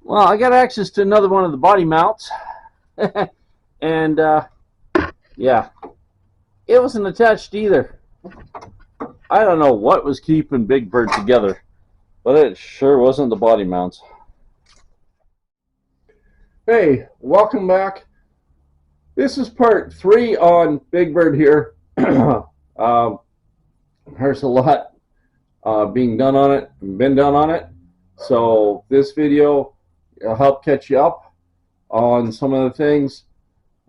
Well, I got access to another one of the body mounts, and yeah, it wasn't attached either. I don't know what was keeping Big Bird together, but it sure wasn't the body mounts. Hey, welcome back. This is part 3 on Big Bird here. There's a lot been done on it. So this video will help catch you up on some of the things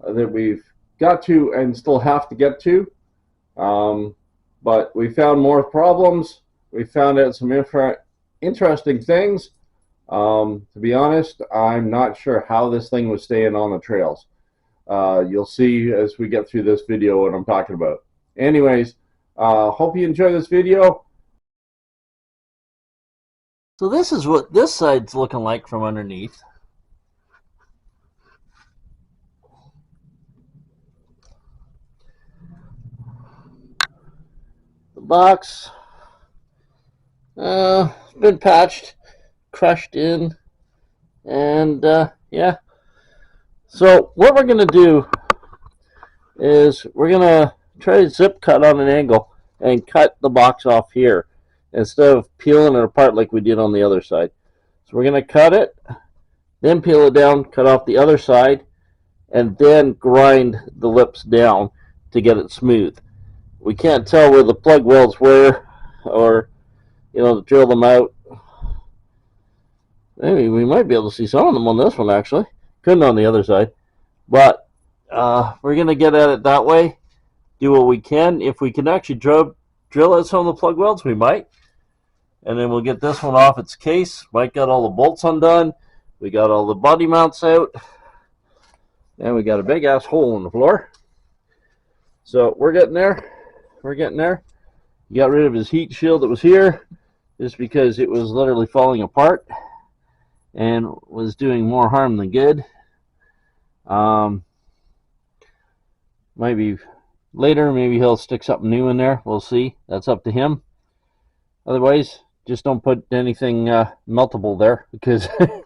that we've got to and still have to get to. But we found more problems. We found out some interesting things. To be honest, I'm not sure how this thing was staying on the trails. You'll see as we get through this video what I'm talking about. Anyways, hope you enjoy this video. So this is what this side's looking like from underneath. The box been patched, crushed in, and yeah. So what we're going to do is we're going to try to zip cut on an angle and cut the box off here instead of peeling it apart like we did on the other side. So we're going to cut it, then peel it down, cut off the other side, and then grind the lips down to get it smooth. We can't tell where the plug welds were, or to drill them out. Maybe we might be able to see some of them on this one, actually. Couldn't on the other side. But we're going to get at it that way, do what we can. If we can actually drill out some of the plug welds, we might. And then we'll get this one off its case. Mike got all the bolts undone. We got all the body mounts out. And we got a big ass hole in the floor. So we're getting there. We're getting there. He got rid of his heat shield that was here just because it was literally falling apart and was doing more harm than good. Maybe later, maybe he'll stick something new in there. We'll see. That's up to him. Otherwise, just don't put anything meltable there, because you're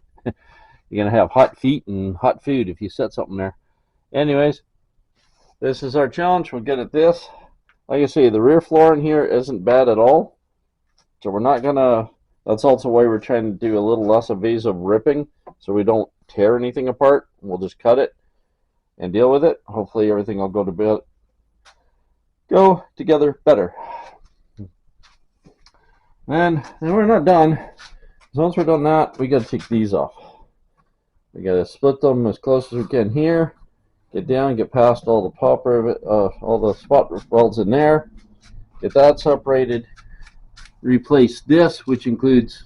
going to have hot feet and hot food if you set something there. Anyways, this is our challenge. We'll get at this. Like I say, the rear floor in here isn't bad at all. So we're not going to... That's also why we're trying to do a little less evasive ripping, so we don't tear anything apart. We'll just cut it and deal with it. Hopefully everything will go together better. And then we're not done. Once we're done that, we got to take these off. We got to split them as close as we can here. Get down, get past all the popper of it, all the spot welds in there. Get that separated. Replace this, which includes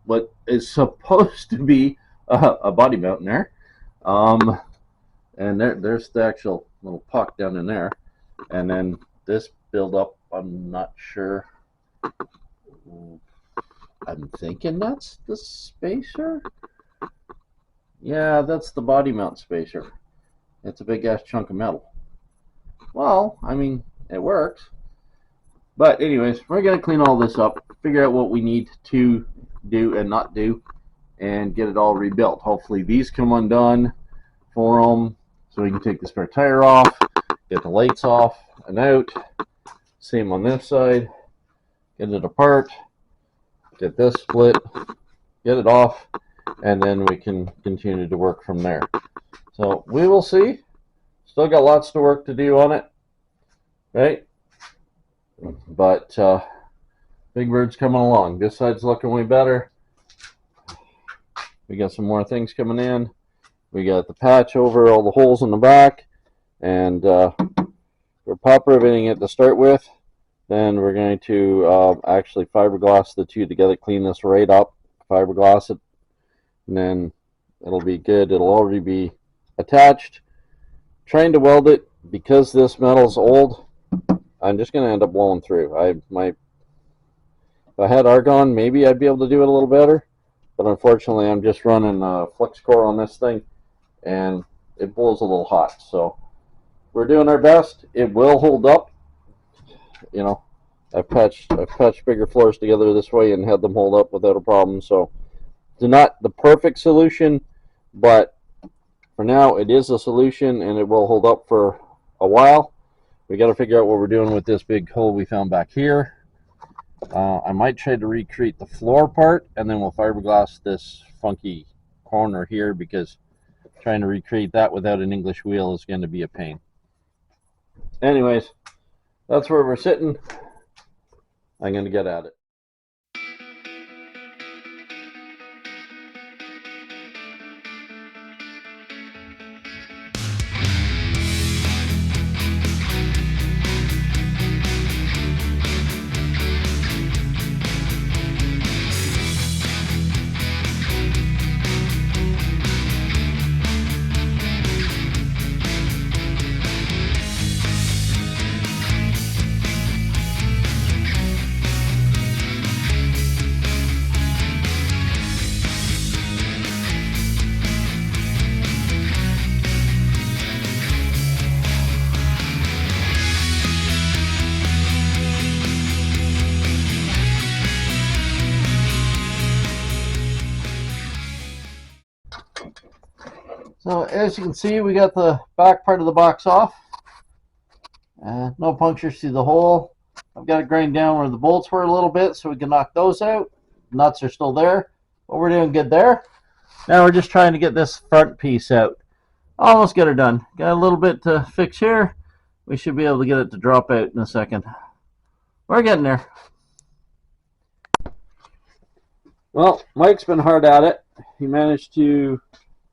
what is supposed to be a body mount in there. And there's the actual little puck down in there. And then this build-up, I'm not sure. I'm thinking that's the spacer. Yeah, that's the body mount spacer. It's a big-ass chunk of metal. Well, I mean, it works. But anyways, we're going to clean all this up, figure out what we need to do and not do, and get it all rebuilt. Hopefully these come undone for them, so we can take the spare tire off, get the lights off and out. Same on this side. Get it apart, get this split, get it off, and then we can continue to work from there. So we will see. Still got lots of work to do on it, right? But Big Bird's coming along. This side's looking way better. We got some more things coming in. We got the patch over all the holes in the back, and we're pop riveting it to start with. Then we're going to actually fiberglass the two together, clean this right up, fiberglass it, and then it'll be good. It'll already be attached. Trying to weld it, because this metal's old, I'm just going to end up blowing through. If I had argon, maybe I'd be able to do it a little better, but unfortunately I'm just running flex core on this thing, and it blows a little hot. So we're doing our best. It will hold up. I've patched bigger floors together this way and had them hold up without a problem. So It's not the perfect solution, but for now it is a solution and it will hold up for a while. We got to figure out what we're doing with this big hole we found back here. I might try to recreate the floor part, and then we'll fiberglass this funky corner here, because trying to recreate that without an English wheel is going to be a pain. Anyways, that's where we're sitting. I'm going to get at it. So as you can see, we got the back part of the box off. No punctures through the hole. I've got to grind down where the bolts were a little bit so we can knock those out. Nuts are still there, but we're doing good there. Now we're just trying to get this front piece out. Almost got her done. Got a little bit to fix here. We should be able to get it to drop out in a second. We're getting there. Well, Mike's been hard at it. He managed to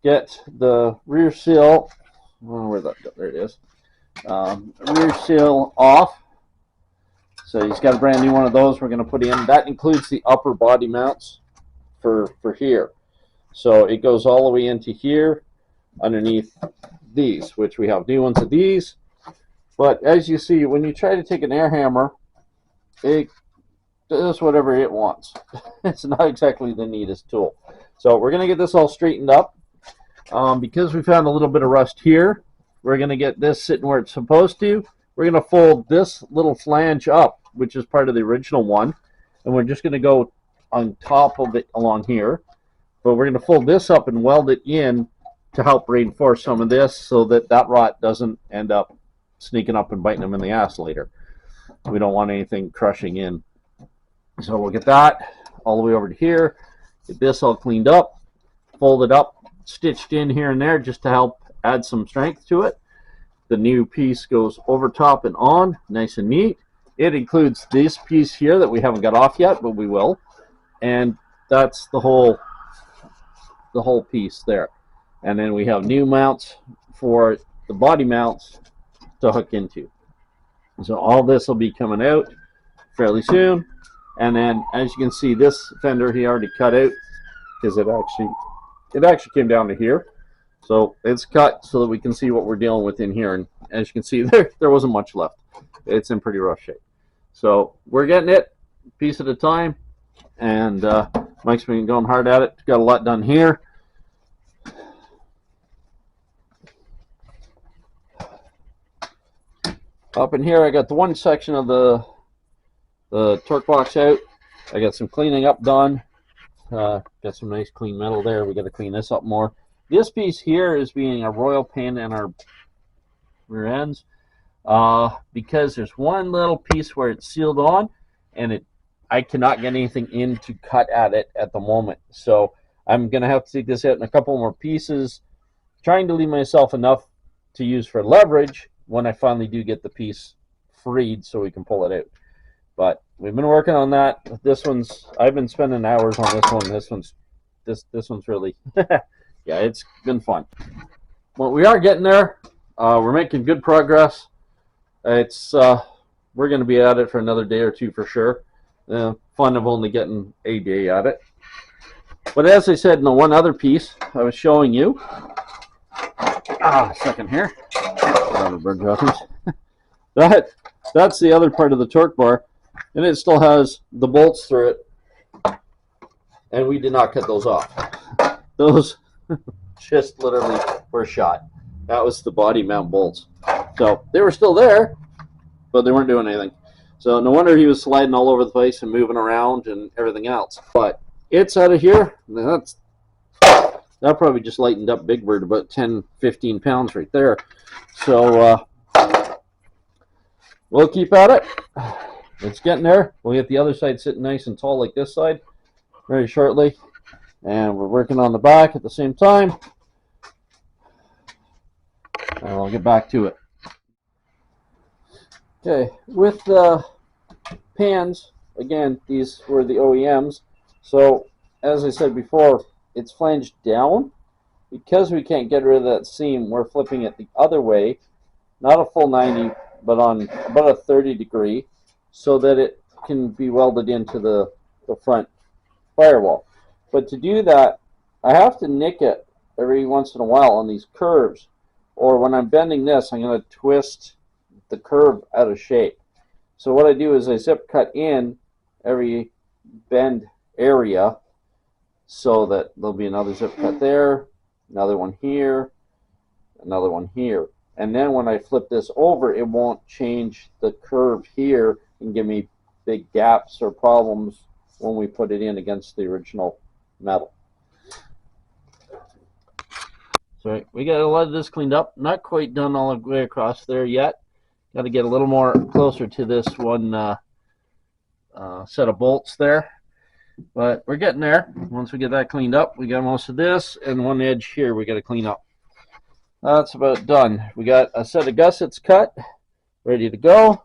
get the rear seal, there it is, rear seal off. So he's got a brand new one of those we're going to put in. That includes the upper body mounts for here. So it goes all the way into here underneath these, which we have new ones of these. But as you see, when you try to take an air hammer, it does whatever it wants. It's not exactly the neatest tool. So we're going to get this all straightened up. Because we found a little bit of rust here, we're going to get this sitting where it's supposed to. We're going to fold this little flange up, which is part of the original one, and we're just going to go on top of it along here. But we're going to fold this up and weld it in to help reinforce some of this so that that rot doesn't end up sneaking up and biting them in the ass later. We don't want anything crushing in. So we'll get that all the way over to here, get this all cleaned up, fold it up, stitched in here and there just to help add some strength to it. The new piece goes over top and on, nice and neat. It includes this piece here that we haven't got off yet, but we will. And that's the whole piece there. And then we have new mounts for the body mounts to hook into. So all this will be coming out fairly soon. And then as you can see, this fender he already cut out because it actually came down to here. So it's cut so that we can see what we're dealing with in here. And as you can see, there wasn't much left. It's in pretty rough shape. So we're getting it piece at a time. And Mike's been going hard at it. Got a lot done here. Up in here, I got the one section of the torque box out. I got some cleaning up done. Got some nice clean metal there. We got to clean this up more. This piece here is being a royal pain in our rear ends because there's one little piece where it's sealed on, and I cannot get anything in to cut at it at the moment. So I'm gonna have to take this out in a couple more pieces, trying to leave myself enough to use for leverage when I finally do get the piece freed so we can pull it out. But we've been working on that. This one's, I've been spending hours on this one. This one's really yeah, it's been fun. Well, we are getting there. We're making good progress. It's we're going to be at it for another day or two for sure. Fun of only getting a day at it. But as I said in the one other piece I was showing you, second here, bird droppings. That's the other part of the torque bar, and it still has the bolts through it, and we did not cut those off. Those just literally were shot. That was the body mount bolts. So they were still there, but they weren't doing anything. So no wonder he was sliding all over the place and moving around and everything else. But it's out of here. That probably just lightened up Big Bird about 10-15 pounds right there. So we'll keep at it. It's getting there. We'll get the other side sitting nice and tall like this side very shortly. And we're working on the back at the same time. And I'll get back to it. Okay, with the pans, again, these were the OEMs. So, as I said before, it's flanged down. Because we can't get rid of that seam, we're flipping it the other way. Not a full 90, but on about a 30 degree, so that it can be welded into the front firewall. But to do that, I have to nick it every once in a while on these curves. Or when I'm bending this, I'm going to twist the curve out of shape. So what I do is I zip cut in every bend area so that there'll be another zip cut there, another one here, another one here. And then when I flip this over, it won't change the curve here and give me big gaps or problems when we put it in against the original metal. So we got a lot of this cleaned up. Not quite done all the way across there yet. Got to get a little more closer to this one set of bolts there. But we're getting there. Once we get that cleaned up, we got most of this, and one edge here we got to clean up. That's about done. We got a set of gussets cut, ready to go.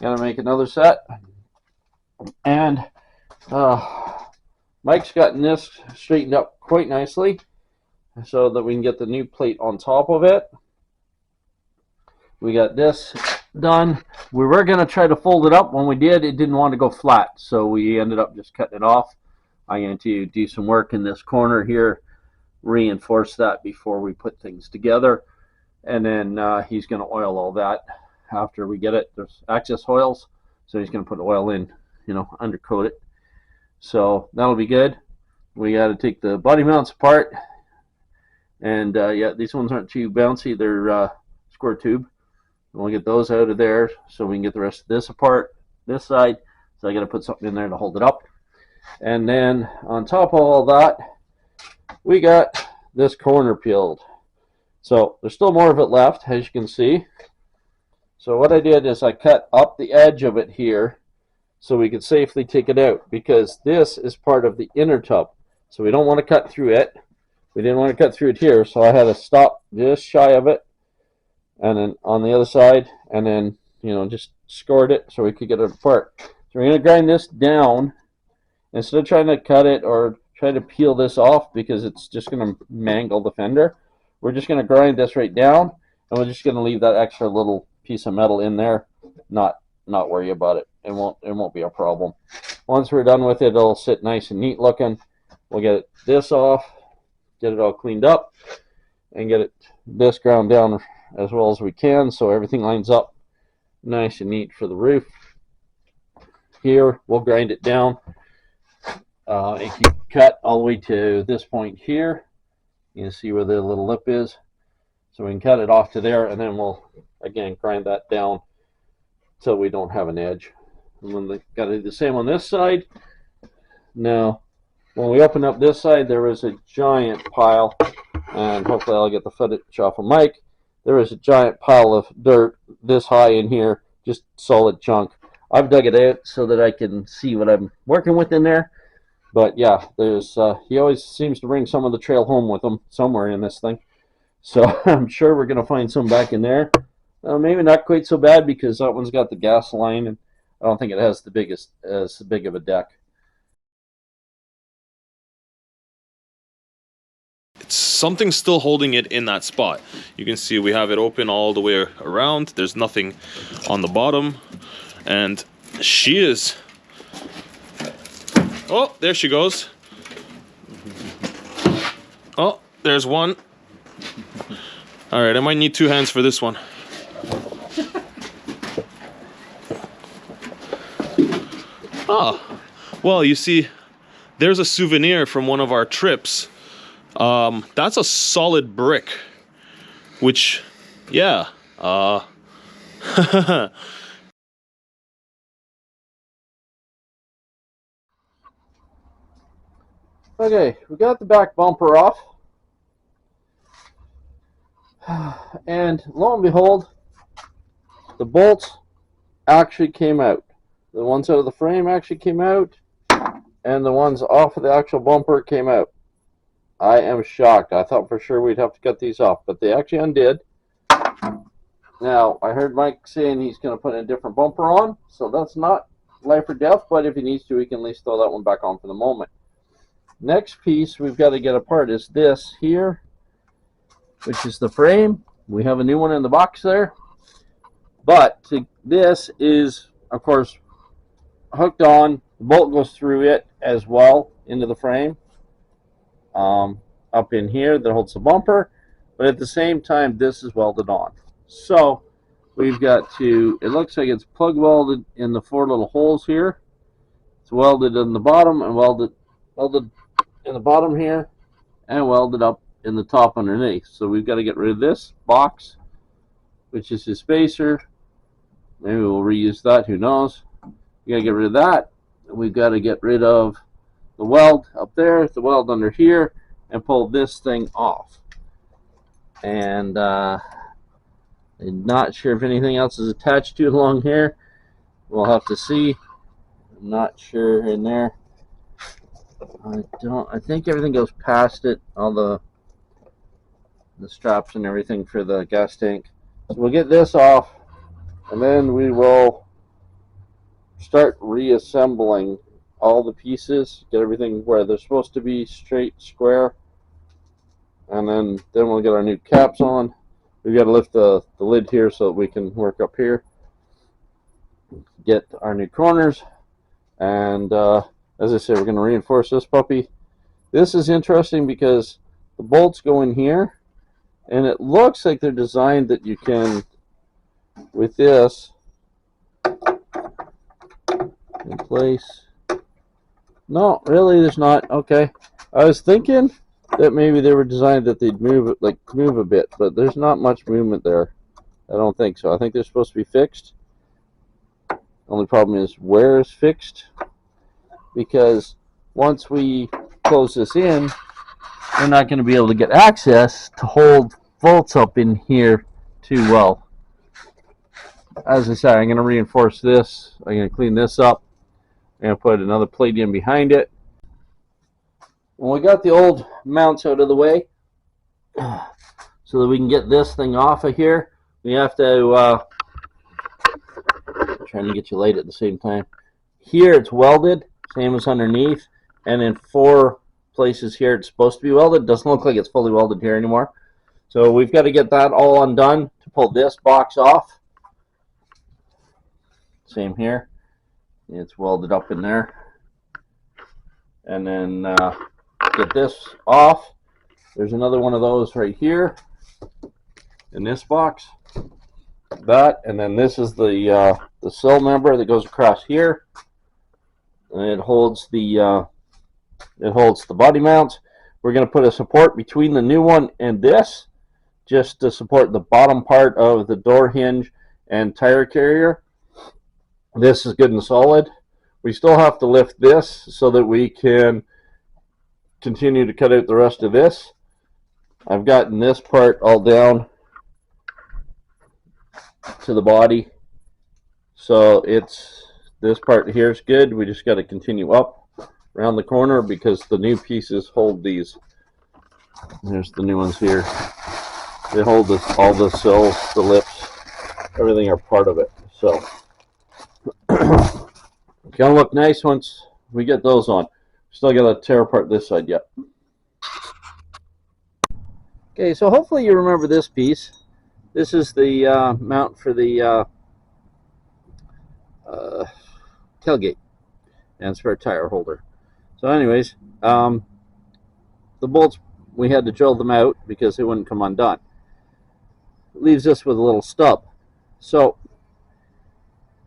Got to make another set. And Mike's gotten this straightened up quite nicely, so that we can get the new plate on top of it. We got this done. We were going to try to fold it up. When we did, it didn't want to go flat, so we ended up just cutting it off. I'm going to do some work in this corner here, reinforce that before we put things together, and then he's going to oil all that after we get it. There's access oils, so he's going to put oil in, undercoat it. So that'll be good. We got to take the body mounts apart. And yeah, these ones aren't too bouncy. They're square tube. We'll get those out of there so we can get the rest of this apart, this side. So I got to put something in there to hold it up. And then on top of all that, we got this corner peeled. So there's still more of it left, as you can see. So what I did is I cut up the edge of it here so we could safely take it out, because this is part of the inner tub. So we don't want to cut through it. We didn't want to cut through it here, so I had to stop just shy of it, and then on the other side, and then just scored it so we could get it apart. So we're going to grind this down instead of trying to cut it or try to peel this off, because it's just going to mangle the fender. We're just going to grind this right down, and we're just going to leave that extra little piece of metal in there. Not worry about it. It won't be a problem. Once we're done with it, it'll sit nice and neat looking. We'll get this off, get it all cleaned up, and get this ground down as well as we can so everything lines up nice and neat for the roof. Here we'll grind it down. If you cut all the way to this point here, you can see where the little lip is, so we can cut it off to there, and then we'll again grind that down so we don't have an edge. And then got to do the same on this side. Now when we open up this side, there is a giant pile, and hopefully I'll get the footage off of Mike. There is a giant pile of dirt this high in here, just solid chunk. I've dug it out so that I can see what I'm working with in there. But yeah, there's he always seems to bring some of the trail home with him somewhere in this thing. So I'm sure we're going to find some back in there. Maybe not quite so bad, because that one's got the gas line, and I don't think it has as big of a deck. It's something still holding it in that spot. You can see we have it open all the way around. There's nothing on the bottom, and she is, oh, there she goes. Oh, there's one. All right, I might need 2 hands for this one. Ah, well, you see, there's a souvenir from one of our trips. That's a solid brick, which, yeah, Okay, we got the back bumper off. And lo and behold, the bolts actually came out. The ones out of the frame actually came out, and the ones off of the actual bumper came out. I am shocked. I thought for sure we'd have to cut these off, but they actually undid. Now, I heard Mike saying he's going to put a different bumper on, so that's not life or death, but if he needs to, we can at least throw that one back on for the moment. Next piece we've got to get apart is this here, which is the frame. We have a new one in the box there, but this is, of course, hooked on. The bolt goes through it as well into the frame, up in here that holds the bumper, but at the same time this is welded on. So we've got to, it looks like it's plug welded in the 4 little holes here. It's welded in the bottom and welded in the bottom here and welded up in the top underneath. So we've got to get rid of this box, which is his spacer. Maybe we'll reuse that, who knows. We got to get rid of that. We've got to get rid of the weld up there, the weld under here, and pull this thing off. And I'm not sure if anything else is attached to it along here. We'll have to see. I'm not sure in there. I think everything goes past it, all the straps and everything for the gas tank. So we'll get this off, and then we will start reassembling all the pieces, get everything where they're supposed to be, straight, square, and then we'll get our new caps on. We've got to lift the lid here so that we can work up here, get our new corners, and as I said, we're going to reinforce this puppy. This is interesting because the bolts go in here, and it looks like they're designed that you can, with this in place. No, really, there's not. Okay, I was thinking that maybe they were designed that they'd move it, like move a bit, but there's not much movement there. I don't think so. I think they're supposed to be fixed. Only problem is where is fixed, because once we close this in, we're not going to be able to get access to hold bolts up in here too well. As I said, I'm going to reinforce this. I'm going to clean this up. I'm going to put another plate in behind it. When we got the old mounts out of the way, so that we can get this thing off of here, we have to, trying to get you light at the same time. Here it's welded, same as underneath, and in 4 places here it's supposed to be welded. Doesn't look like it's fully welded here anymore. So we've got to get that all undone to pull this box off. Same here. It's welded up in there. And then get this off. There's another one of those right here in this box. That, and then this is the sill member that goes across here, and it holds the body mount. We're going to put a support between the new one and this, just to support the bottom part of the door hinge and tire carrier. This is good and solid. We still have to lift this so that we can continue to cut out the rest of this. I've gotten this part all down to the body, so it's, this part here is good. We just got to continue up around the corner because the new pieces hold these. There's the new ones here. They hold this, all the sills, the lips, everything are part of it. So it's gonna look nice once we get those on. Still got to tear apart this side yet. Okay, so hopefully you remember this piece. This is the mount for the tailgate and spare tire holder. So anyways, the bolts, we had to drill them out because they wouldn't come undone. It leaves us with a little stub. So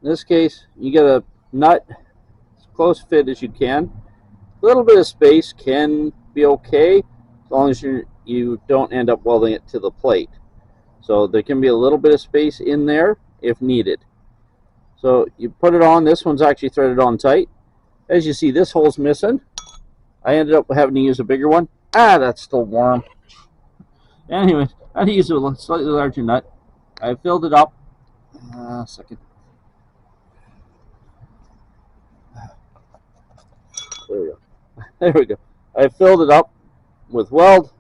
in this case, you get a nut as close fit as you can. A little bit of space can be okay as long as you don't end up welding it to the plate. So there can be a little bit of space in there if needed. So you put it on. This one's actually threaded on tight. As you see, this hole's missing. I ended up having to use a bigger one. Ah, that's still warm. Anyways, I had to use a slightly larger nut. I filled it up. Second. There we go. There we go. I filled it up with weld,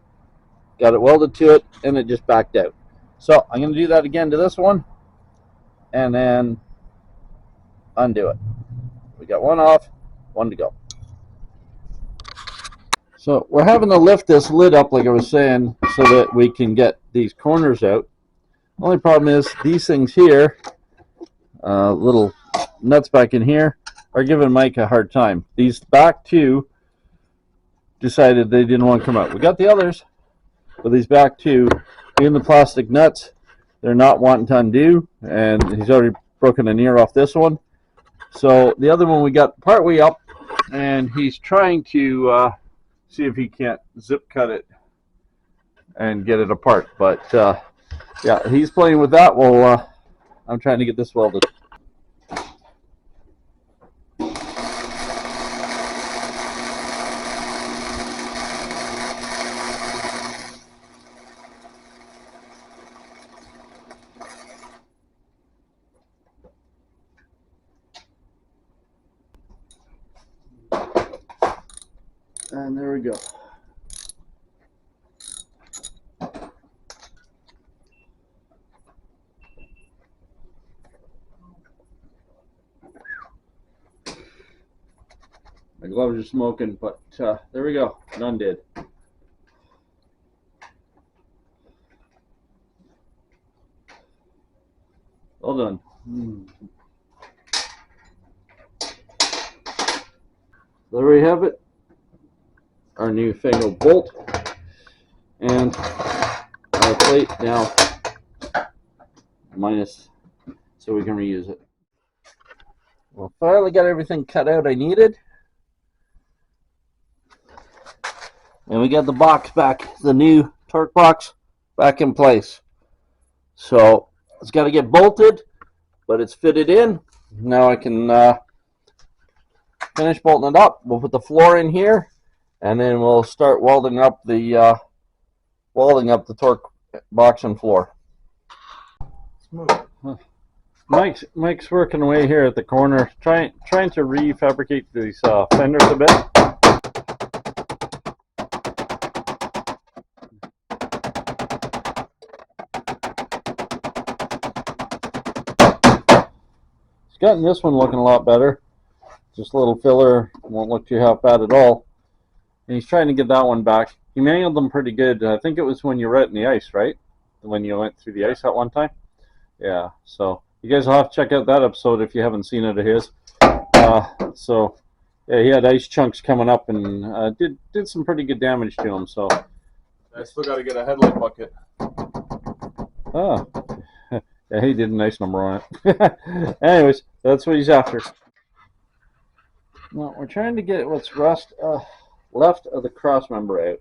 got it welded to it, and it just backed out. So I'm going to do that again to this one, and then undo it. We got one off, one to go. So we're having to lift this lid up, like I was saying, so that we can get these corners out. Only problem is these things here, little nuts back in here, are giving Mike a hard time. These back two decided they didn't want to come out. We got the others, but these back two, even the plastic nuts, they're not wanting to undo, and he's already broken an ear off this one. So the other one we got partway up, and he's trying to see if he can't zip cut it and get it apart. But yeah, he's playing with that while I'm trying to get this welded. And there we go. My gloves are smoking, but there we go. None did. Well done. There we have it. Our new fangled bolt. And our plate now minus, so we can reuse it. Well, finally got everything cut out I needed. And we got the box back, the new torque box back in place. So it's got to get bolted, but it's fitted in. Now I can finish bolting it up. We'll put the floor in here, and then we'll start welding up the torque box and floor. Smooth. Mike's working away here at the corner, trying to refabricate these fenders a bit. He's gotten this one looking a lot better. Just a little filler, won't look too half bad at all. And he's trying to get that one back. He manualed them pretty good. I think it was when you were out in the ice, right? When you went through the ice that one time. Yeah, so you guys will have to check out that episode if you haven't seen it of his. So yeah, he had ice chunks coming up and did some pretty good damage to him. So I still got to get a headlight bucket. oh, yeah, he did a nice number on it. Anyways, that's what he's after. Well, we're trying to get what's left of the cross member out.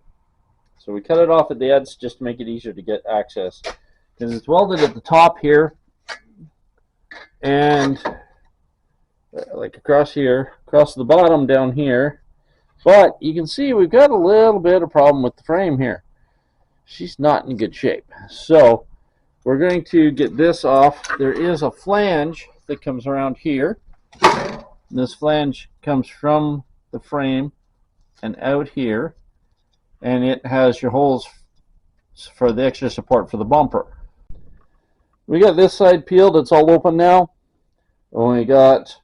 So we cut it off at the edge just to make it easier to get access. Because it's welded at the top here and like across here, across the bottom down here. But you can see we've got a little bit of problem with the frame here. She's not in good shape. So we're going to get this off. There is a flange that comes around here. This flange comes from the frame and out here, and it has your holes for the extra support for the bumper. We got this side peeled, it's all open now. And we got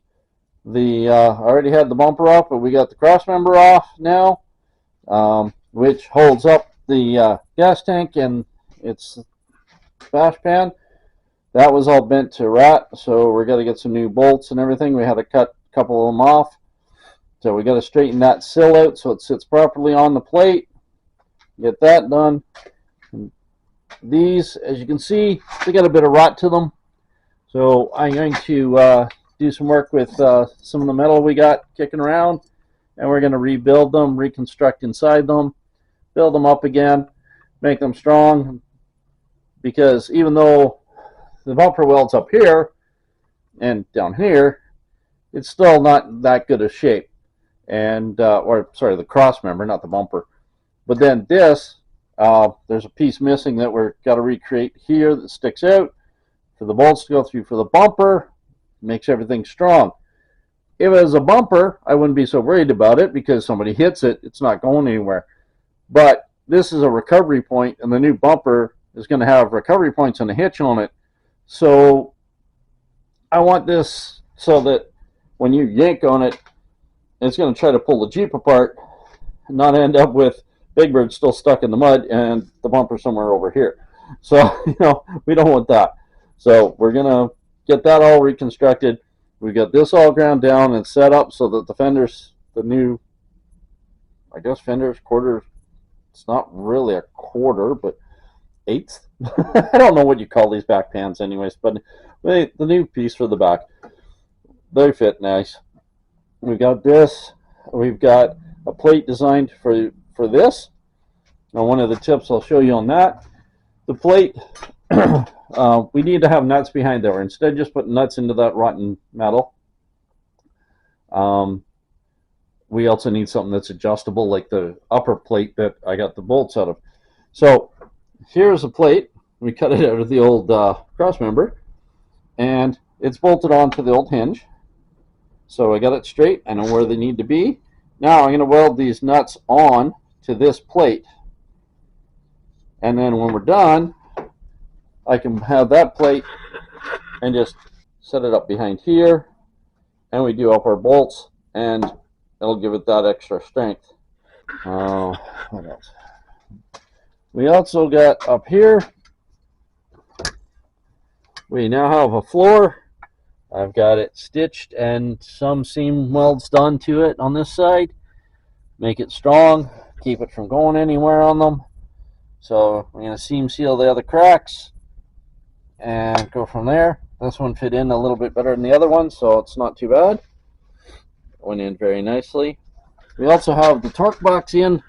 the already had the bumper off, but we got the cross member off now, which holds up the gas tank and its bash pan. That was all bent to rat, so we're going to get some new bolts and everything. We had to cut a couple of them off, so we got to straighten that sill out so it sits properly on the plate. Get that done. And these, as you can see, they got a bit of rot to them, so I'm going to do some work with some of the metal we got kicking around, and we're going to rebuild them, reconstruct inside them, build them up again, make them strong, because even though the bumper welds up here and down here, it's still not that good a shape. and or sorry, the cross member, not the bumper. But then this, there's a piece missing that we're got to recreate here that sticks out for the bolts to go through for the bumper. Makes everything strong. If it was a bumper, I wouldn't be so worried about it because somebody hits it, it's not going anywhere. But this is a recovery point, and the new bumper is going to have recovery points and a hitch on it. So I want this so that when you yank on it, it's going to try to pull the Jeep apart and not end up with Big Bird still stuck in the mud and the bumper somewhere over here. So, we don't want that. So we're going to get that all reconstructed. We got this all ground down and set up so that the fenders, the new, I guess fenders, quarter, it's not really a quarter, but eighth. I don't know what you call these back pans anyways, but the new piece for the back, they fit nice. We've got this. We've got a plate designed for this. Now, one of the tips I'll show you on that, the plate, we need to have nuts behind there. Instead of just putting nuts into that rotten metal, we also need something that's adjustable, like the upper plate that I got the bolts out of. So here's a plate. We cut it out of the old cross member, and it's bolted onto the old hinge. So I got it straight. I know where they need to be. Now I'm going to weld these nuts on to this plate. And then when we're done, I can have that plate and just set it up behind here. And we do up our bolts, and it'll give it that extra strength. Oh, what else? We also got up here, we now have a floor. I've got it stitched and some seam welds done to it on this side. Make it strong, keep it from going anywhere on them. So we're going to seam seal the other cracks and go from there. This one fit in a little bit better than the other one, so it's not too bad. Went in very nicely. We also have the torque box in.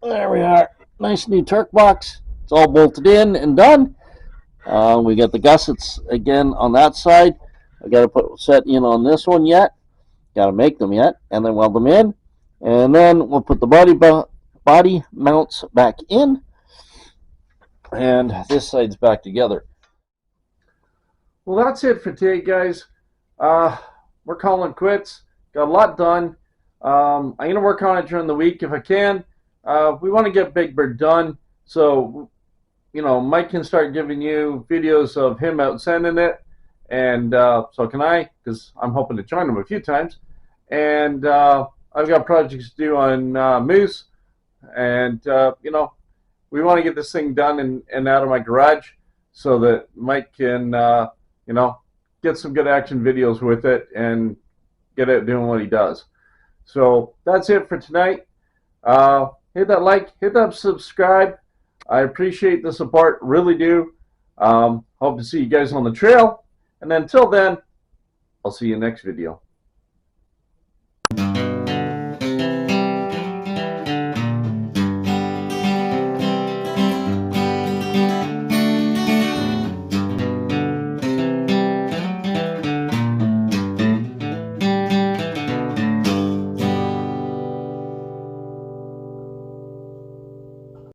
There we are. Nice new torque box. It's all bolted in and done. We got the gussets again on that side. I got to put set in on this one yet. Got to make them yet, and then weld them in, and then we'll put the body mounts back in, and this side's back together. Well, that's it for today, guys. We're calling quits. Got a lot done. I'm gonna work on it during the week if I can. We want to get Big Bird done, so Mike can start giving you videos of him out sending it, and so can I, because I'm hoping to join him a few times. And I've got projects to do on Moose, and we want to get this thing done and out of my garage so that Mike can get some good action videos with it and get out doing what he does. So that's it for tonight. Hit that like, hit that subscribe. I appreciate the support, really do. Hope to see you guys on the trail. And until then, I'll see you next video.